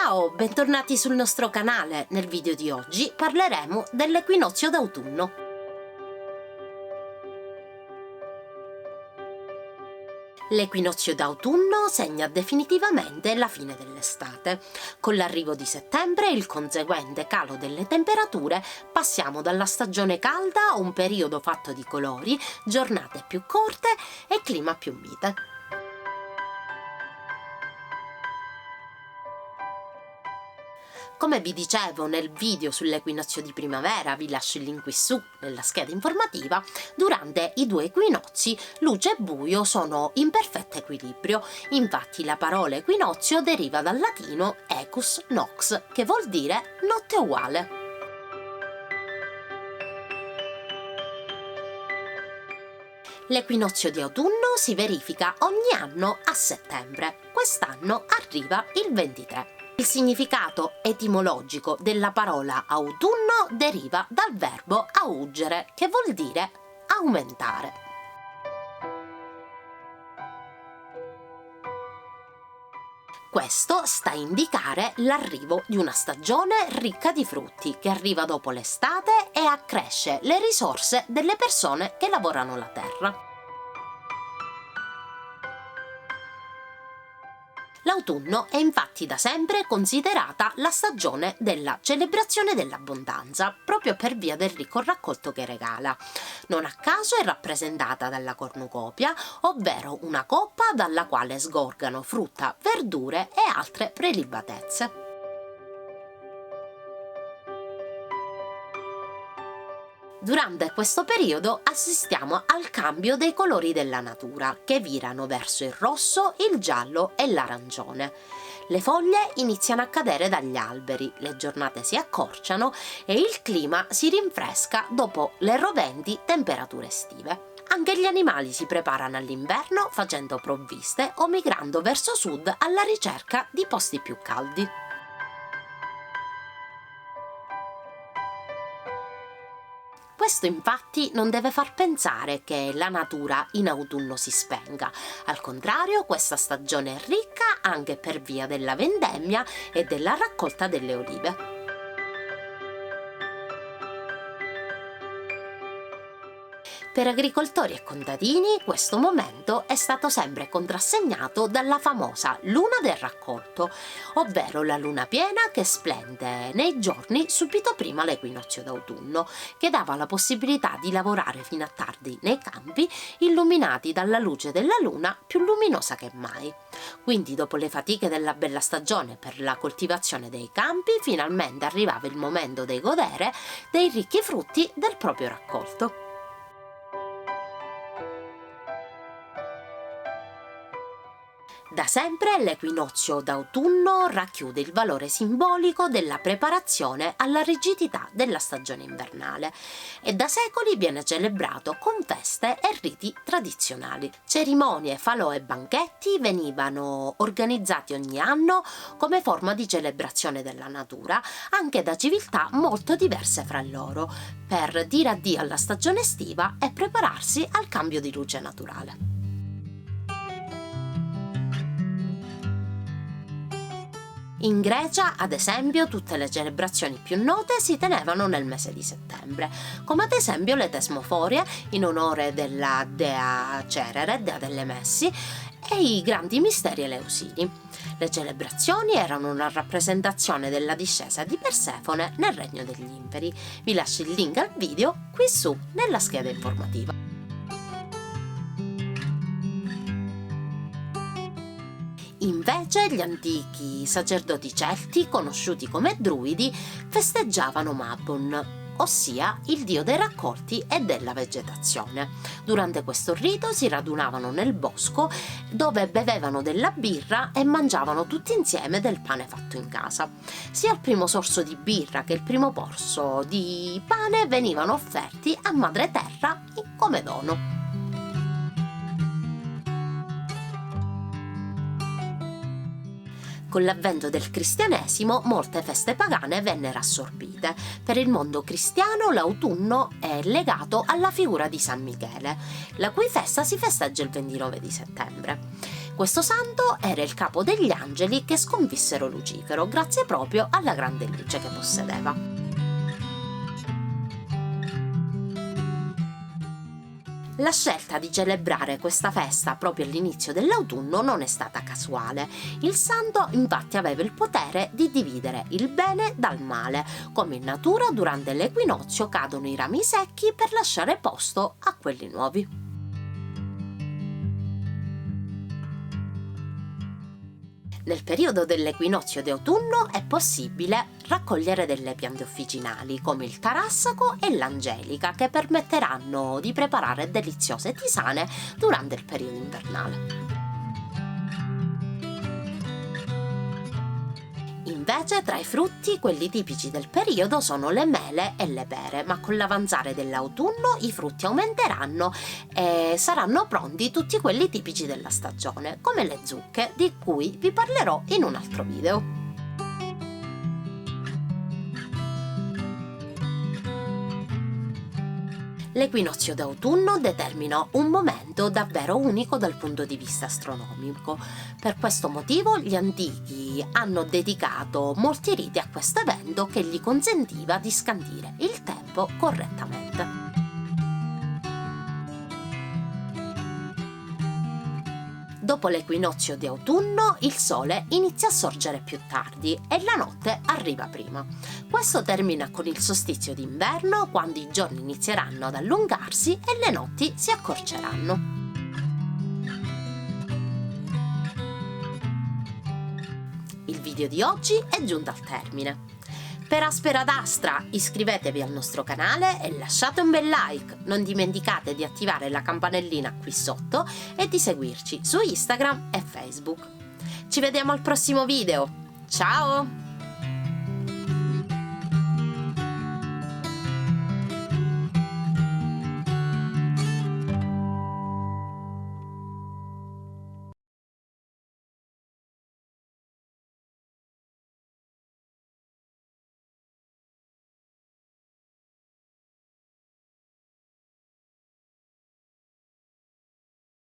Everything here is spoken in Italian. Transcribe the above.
Ciao, bentornati sul nostro canale. Nel video di oggi parleremo dell'equinozio d'autunno. L'equinozio d'autunno segna definitivamente la fine dell'estate. Con l'arrivo di settembre e il conseguente calo delle temperature passiamo dalla stagione calda a un periodo fatto di colori, giornate più corte e clima più mite. Come vi dicevo nel video sull'equinozio di primavera, vi lascio il link qui su nella scheda informativa, durante i due equinozi luce e buio sono in perfetto equilibrio, infatti la parola equinozio deriva dal latino equus nox, che vuol dire notte uguale. L'equinozio di autunno si verifica ogni anno a settembre, quest'anno arriva il 23. Il significato etimologico della parola autunno deriva dal verbo augere, che vuol dire aumentare. Questo sta a indicare l'arrivo di una stagione ricca di frutti che arriva dopo l'estate e accresce le risorse delle persone che lavorano la terra. L'autunno è infatti da sempre considerata la stagione della celebrazione dell'abbondanza, proprio per via del ricco raccolto che regala. Non a caso è rappresentata dalla cornucopia, ovvero una coppa dalla quale sgorgano frutta, verdure e altre prelibatezze. Durante questo periodo assistiamo al cambio dei colori della natura, che virano verso il rosso, il giallo e l'arancione. Le foglie iniziano a cadere dagli alberi, le giornate si accorciano e il clima si rinfresca dopo le roventi temperature estive. Anche gli animali si preparano all'inverno facendo provviste o migrando verso sud alla ricerca di posti più caldi. Questo infatti non deve far pensare che la natura in autunno si spenga, al contrario questa stagione è ricca anche per via della vendemmia e della raccolta delle olive. Per agricoltori e contadini questo momento è stato sempre contrassegnato dalla famosa luna del raccolto, ovvero la luna piena che splende nei giorni subito prima l'equinozio d'autunno, che dava la possibilità di lavorare fino a tardi nei campi illuminati dalla luce della luna più luminosa che mai. Quindi dopo le fatiche della bella stagione per la coltivazione dei campi, finalmente arrivava il momento di godere dei ricchi frutti del proprio raccolto. Da sempre l'equinozio d'autunno racchiude il valore simbolico della preparazione alla rigidità della stagione invernale e da secoli viene celebrato con feste e riti tradizionali. Cerimonie, falò e banchetti venivano organizzati ogni anno come forma di celebrazione della natura, anche da civiltà molto diverse fra loro, per dire addio alla stagione estiva e prepararsi al cambio di luce naturale. In Grecia, ad esempio, tutte le celebrazioni più note si tenevano nel mese di settembre, come ad esempio le tesmoforie in onore della dea Cerere, dea delle messi, e i grandi misteri eleusini. Le celebrazioni erano una rappresentazione della discesa di Persefone nel regno degli inferi. Vi lascio il link al video qui su nella scheda informativa. Invece gli antichi sacerdoti celti, conosciuti come druidi, festeggiavano Mabon, ossia il dio dei raccolti e della vegetazione. Durante questo rito si radunavano nel bosco dove bevevano della birra e mangiavano tutti insieme del pane fatto in casa. Sia il primo sorso di birra che il primo porso di pane venivano offerti a Madre Terra come dono. Con l'avvento del cristianesimo molte feste pagane vennero assorbite. Per il mondo cristiano l'autunno è legato alla figura di San Michele, la cui festa si festeggia il 29 di settembre. Questo santo era il capo degli angeli che sconfissero Lucifero grazie proprio alla grande luce che possedeva. La scelta di celebrare questa festa proprio all'inizio dell'autunno non è stata casuale. Il santo infatti aveva il potere di dividere il bene dal male, come in natura durante l'equinozio cadono i rami secchi per lasciare posto a quelli nuovi. Nel periodo dell'equinozio di autunno è possibile raccogliere delle piante officinali come il tarassaco e l'angelica che permetteranno di preparare deliziose tisane durante il periodo invernale. Invece tra i frutti quelli tipici del periodo sono le mele e le pere, ma con l'avanzare dell'autunno i frutti aumenteranno e saranno pronti tutti quelli tipici della stagione, come le zucche, di cui vi parlerò in un altro video. L'equinozio d'autunno determina un momento davvero unico dal punto di vista astronomico. Per questo motivo gli antichi hanno dedicato molti riti a questo evento che gli consentiva di scandire il tempo correttamente. Dopo l'equinozio di autunno il sole inizia a sorgere più tardi e la notte arriva prima. Questo termina con il solstizio d'inverno, quando i giorni inizieranno ad allungarsi e le notti si accorceranno. Il video di oggi è giunto al termine. Per Aspera d'Astra iscrivetevi al nostro canale e lasciate un bel like, non dimenticate di attivare la campanellina qui sotto e di seguirci su Instagram e Facebook. Ci vediamo al prossimo video, ciao!